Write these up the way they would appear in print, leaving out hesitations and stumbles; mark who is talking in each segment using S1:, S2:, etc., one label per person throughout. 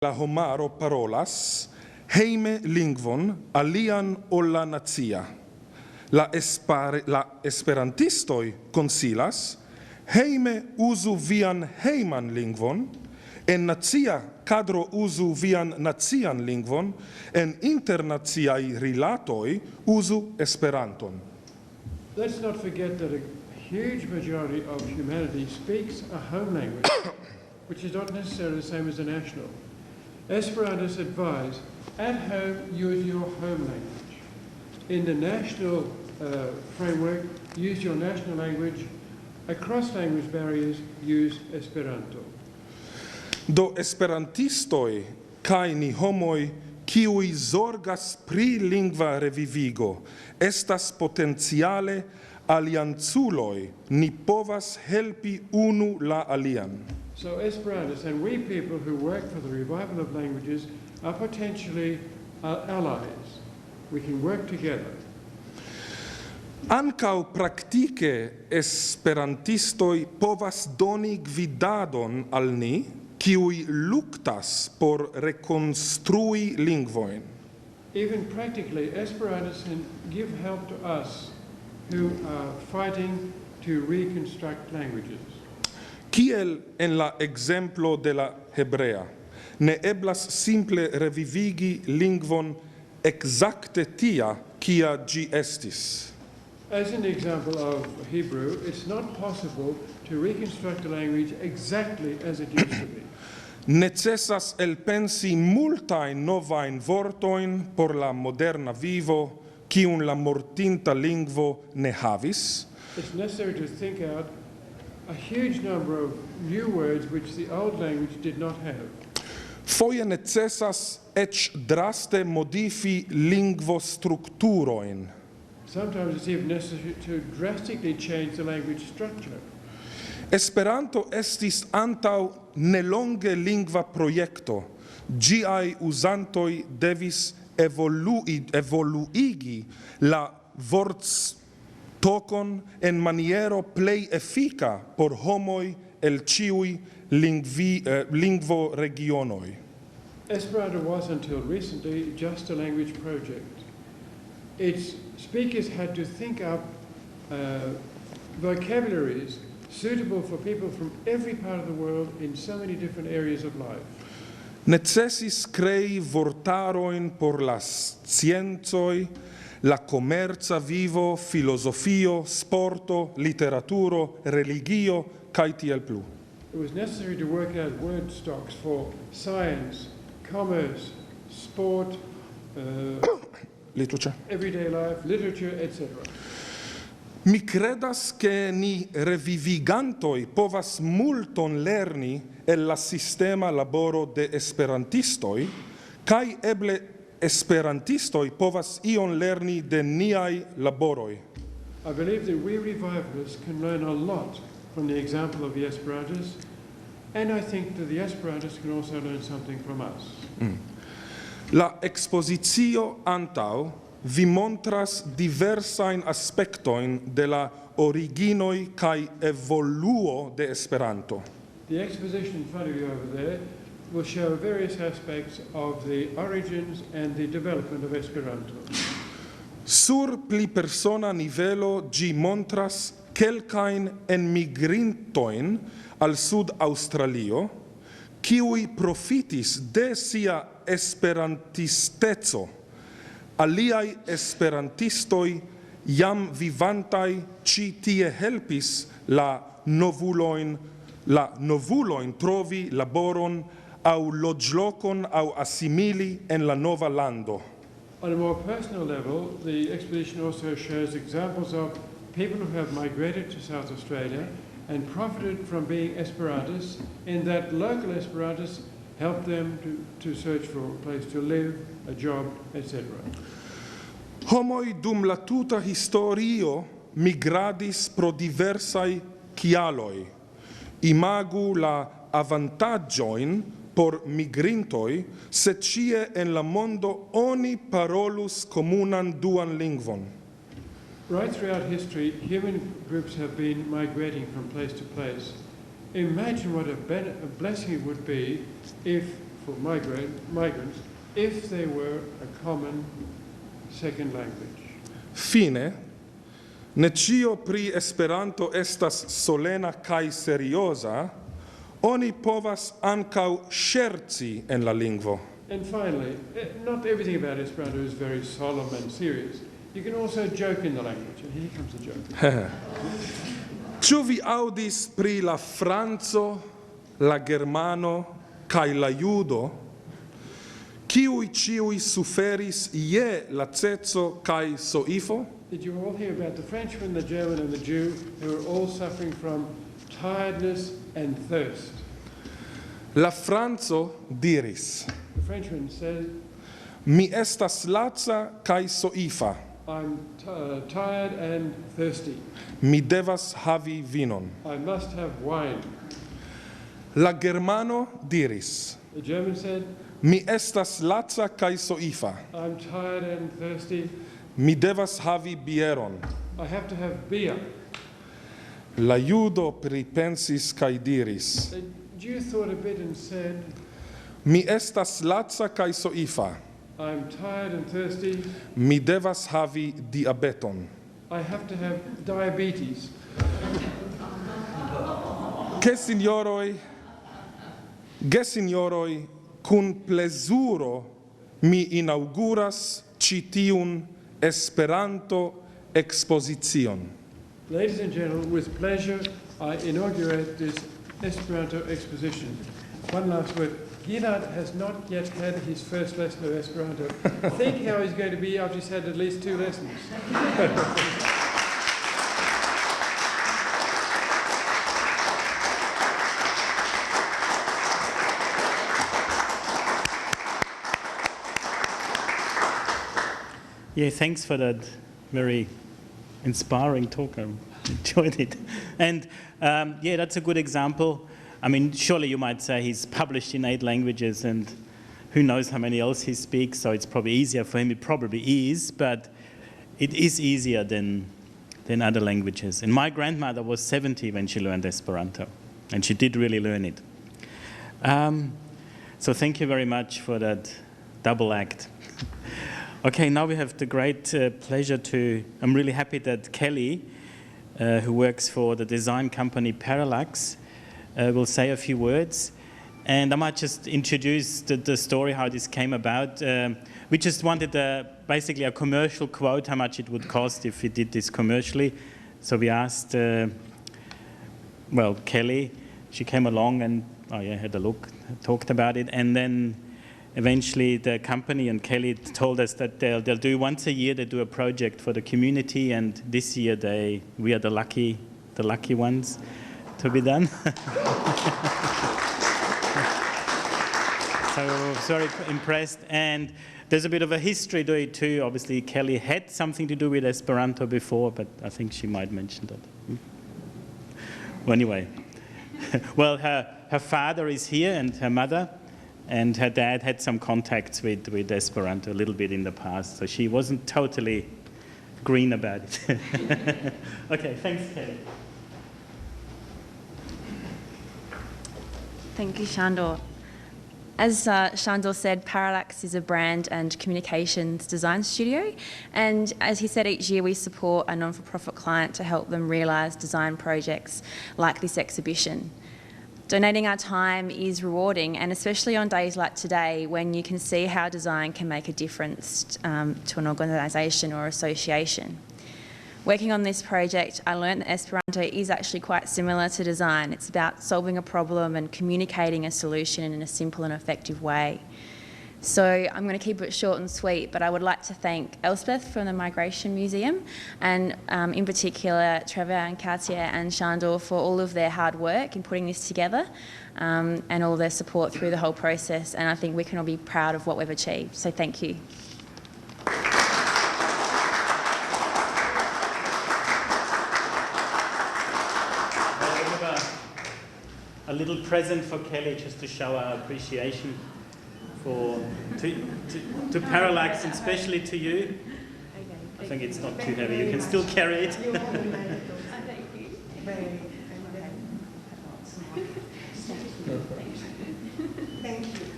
S1: la homaro parolas heime lingvon alian olla nacia. La esperantistoi consilas heime usu vian heiman lingvon, en nacia cadro usu vian nacian lingvon, en internaciai rilatoi usu Esperanton.
S2: Let's not forget that a huge majority of humanity speaks a home language, which is not necessarily the same as a national. Esperantists advise, at home, use your home language. In the national framework, use your national language. Across language barriers, use Esperanto.
S1: Do esperantistoi kai ni homoi kiui zorgas pri lingva revivigo estas potenciale alianzuloi, ni povas helpi unu la alian.
S2: So Esperantists and we people who work for the revival of languages are potentially allies. We can work together.
S1: Ancau praktike esperantistoi povas doni gvidadon al ni, kiui luktas por reconstrui lingvoin.
S2: Even practically, Esperantists can give help to us who are fighting to reconstruct languages.
S1: Kiel en la exemplo de la hebrea, ne eblas simple revivigi lingvon exacte tia kia gi estis.
S2: As in the example of Hebrew, it's not possible to reconstruct a language exactly as it used to be.
S1: Necessas elpensi multain novain vortoin por la moderna vivo, kiun la mortinta lingvo ne havis.
S2: It's necessary to think out a huge number of new words which the old language did not have.
S1: Foje necessas ec draste modifi lingvostrukturoin.
S2: Sometimes it's even necessary to drastically change the language structure.
S1: Esperanto estis antau nelonge lingva projekto. Giai usantoi devis evoluigi la vortstokon en maniero plei effica por homoi el ciui lingvo regionoi.
S2: Esperanto was until recently just a language project. Its speakers had to think up vocabularies suitable for people from every part of the world in so many different areas of life.
S1: Necessis crei vortaroin por las sciencoi, la commerza vivo, filosofio, sporto, literaturo, religio, cae tiel plu.
S2: It was necessary to work out word stocks for science, commerce, sport,
S1: literature,
S2: everyday life, literature, etc.
S1: Mi credas che ni revivigantoi povas multon lerni el la sistema laboro de esperantistoi, kai eble esperantistoi povas ion lerni de niai laboroi.
S2: I believe that we revivalists can learn a lot from the example of the Esperantists, and I think that the Esperantists can also learn something from us.
S1: La Ekspozicio antau vi montras diversain aspectoin de la originoi kai evoluo de Esperanto.
S2: The exposition in front of you over there will show various aspects of the origins and the development of Esperanto.
S1: Sur pli persona nivelo gi montras kelkain enmigrintoin al Sud Australio, kiui profitis de sia esperantisteco. Aliai esperantistoi jam vivantai ci tie helpis la novuloin trovi laboron au loĝlokon au assimili en la nova lando.
S2: On a more personal level, the exposition also shows examples of people who have migrated to South Australia and profited from being Esperantists, in that local Esperantists help them to search for a place to live, a job, etc.
S1: Homoi dum la tuta historio migradis pro diversai kialoi. Imagu la avantagioin por migrintoi, se cie en la mondo oni parolus comunan duan lingvon.
S2: Right throughout history, human groups have been migrating from place to place. Imagine what a blessing it would be if for migrants if there were a common second language.
S1: Fine, ne cio pri Esperanto estas solena kai seriosa, oni povas ancau scherzi en la lingvo.
S2: And finally, not everything about Esperanto is very solemn and serious. You can also joke in the language, and here comes the joke.
S1: Ciu vi audis pri la Franco, la Germano, kai la Judo, kiui ciui suferis je laceco kai soifo?
S2: Did you all hear about the Frenchman, the German, and the Jew who were all suffering from tiredness and thirst?
S1: La Franco diris,
S2: The Frenchman said,
S1: mi estas laca kai soifa,
S2: I'm tired and thirsty.
S1: mi devas havi vinon.
S2: I must have wine.
S1: La Germano diris,
S2: The German said,
S1: mi estas laca kai soifa,
S2: I'm tired and thirsty.
S1: mi devas havi bieron.
S2: I have to have beer.
S1: La Judo pripensis kai diris,
S2: The Jew thought a bit and said,
S1: mi estas laca kai soifa,
S2: I'm tired and thirsty.
S1: mi devas havi diabeton.
S2: I have to have diabetes.
S1: Gesignoroi, cun plezuro mi inauguras citiun Esperanto Ekspozition.
S2: Ladies and gentlemen, with pleasure, I inaugurate this Esperanto exposition. One last word. Gilad has not yet had his first lesson of Esperanto. Think how he's going to be after he's had at least 2 lessons.
S3: Yeah, thanks for that very inspiring talk. I enjoyed it. And yeah, that's a good example. I mean, surely you might say he's published in 8 languages and who knows how many else he speaks, so it's probably easier for him. It probably is, but it is easier than other languages. And my grandmother was 70 when she learned Esperanto, and she did really learn it. So thank you very much for that double act. Okay, now we have the great pleasure to, I'm really happy that Kelly, who works for the design company Parallax, will say a few words. And I might just introduce the story, how this came about. We just wanted basically a commercial quote, how much it would cost if we did this commercially. So we asked, well, Kelly, she came along and had a look, talked about it, and then eventually the company and Kelly told us that they'll do once a year, they do a project for the community, and this year we are the lucky ones to be done. So I was very impressed, and there's a bit of a history to it too. Obviously Kelly had something to do with Esperanto before, but I think she might mention that. Well, anyway, well, her father is here and her mother, and her dad had some contacts with Esperanto a little bit in the past, so she wasn't totally green about it. Okay, thanks, Kelly.
S4: Thank you, Shandor. As Shandor said, Parallax is a brand and communications design studio, and as he said, each year we support a non-for-profit client to help them realise design projects like this exhibition. Donating our time is rewarding, and especially on days like today when you can see how design can make a difference to an organisation or association. Working on this project, I learned that Esperanto is actually quite similar to design. It's about solving a problem and communicating a solution in a simple and effective way. So I'm going to keep it short and sweet, but I would like to thank Elspeth from the Migration Museum, and in particular Trevor and Katia and Shandor for all of their hard work in putting this together, and all their support through the whole process, and I think we can all be proud of what we've achieved. So thank you.
S3: A little present for Kelly, just to show our appreciation to Parallax, and especially to you. I think it's not too heavy. You can still carry it.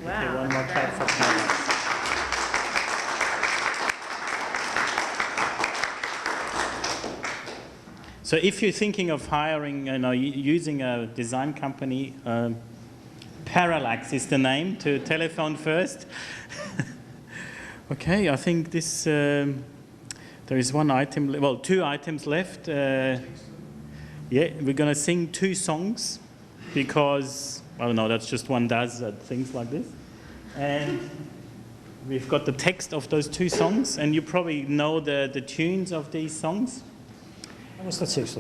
S4: Wow.
S3: clap for Parallax. So if you're thinking of hiring, using a design company, Parallax is the name to telephone first. Okay, I think this, there is one item, well, 2 items left. Yeah, we're going to sing 2 songs because, I don't know, that's just one does things like this. And we've got the text of those 2 songs, and you probably know the tunes of these songs.
S5: What's the text?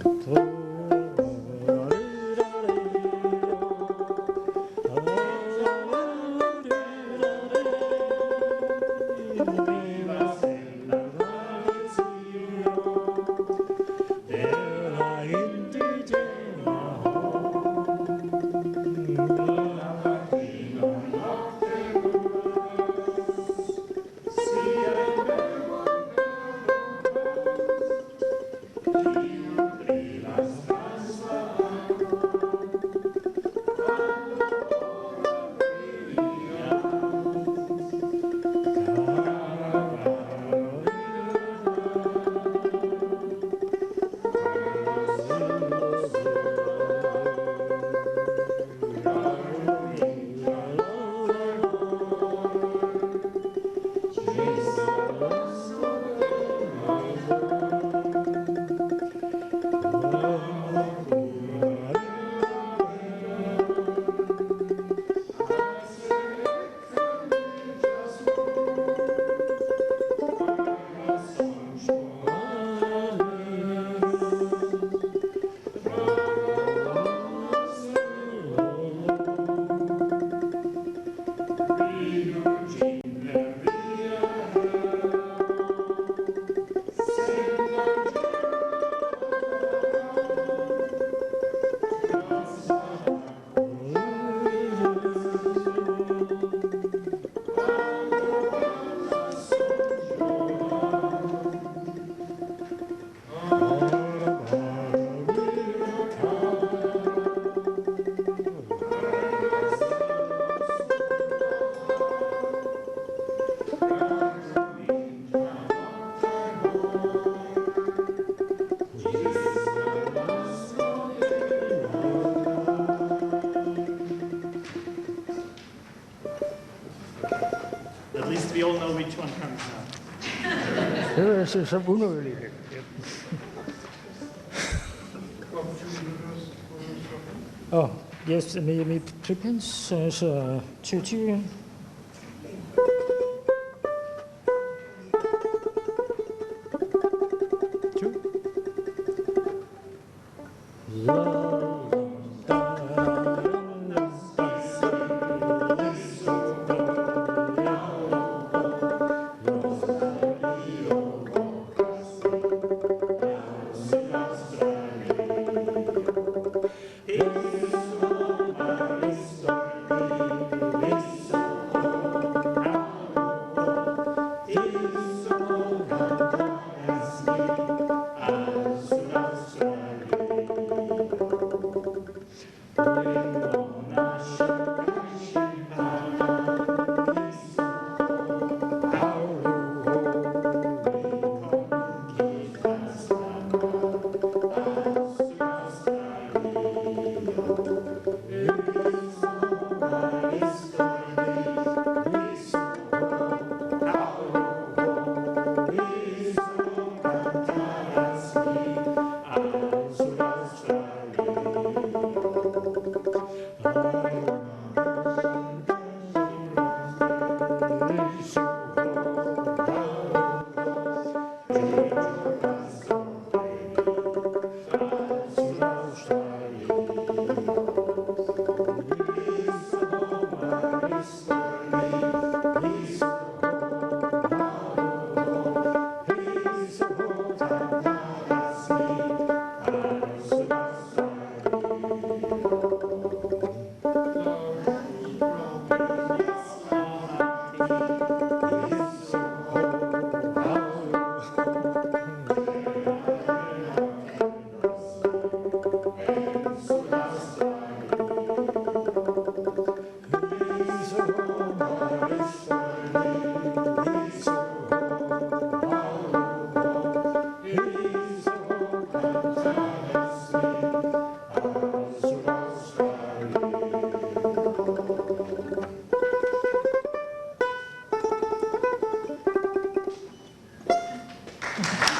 S3: At least we all know which one comes now.
S5: Det er så unødvendigt. Oh, yes, my preference is to
S1: Thank you.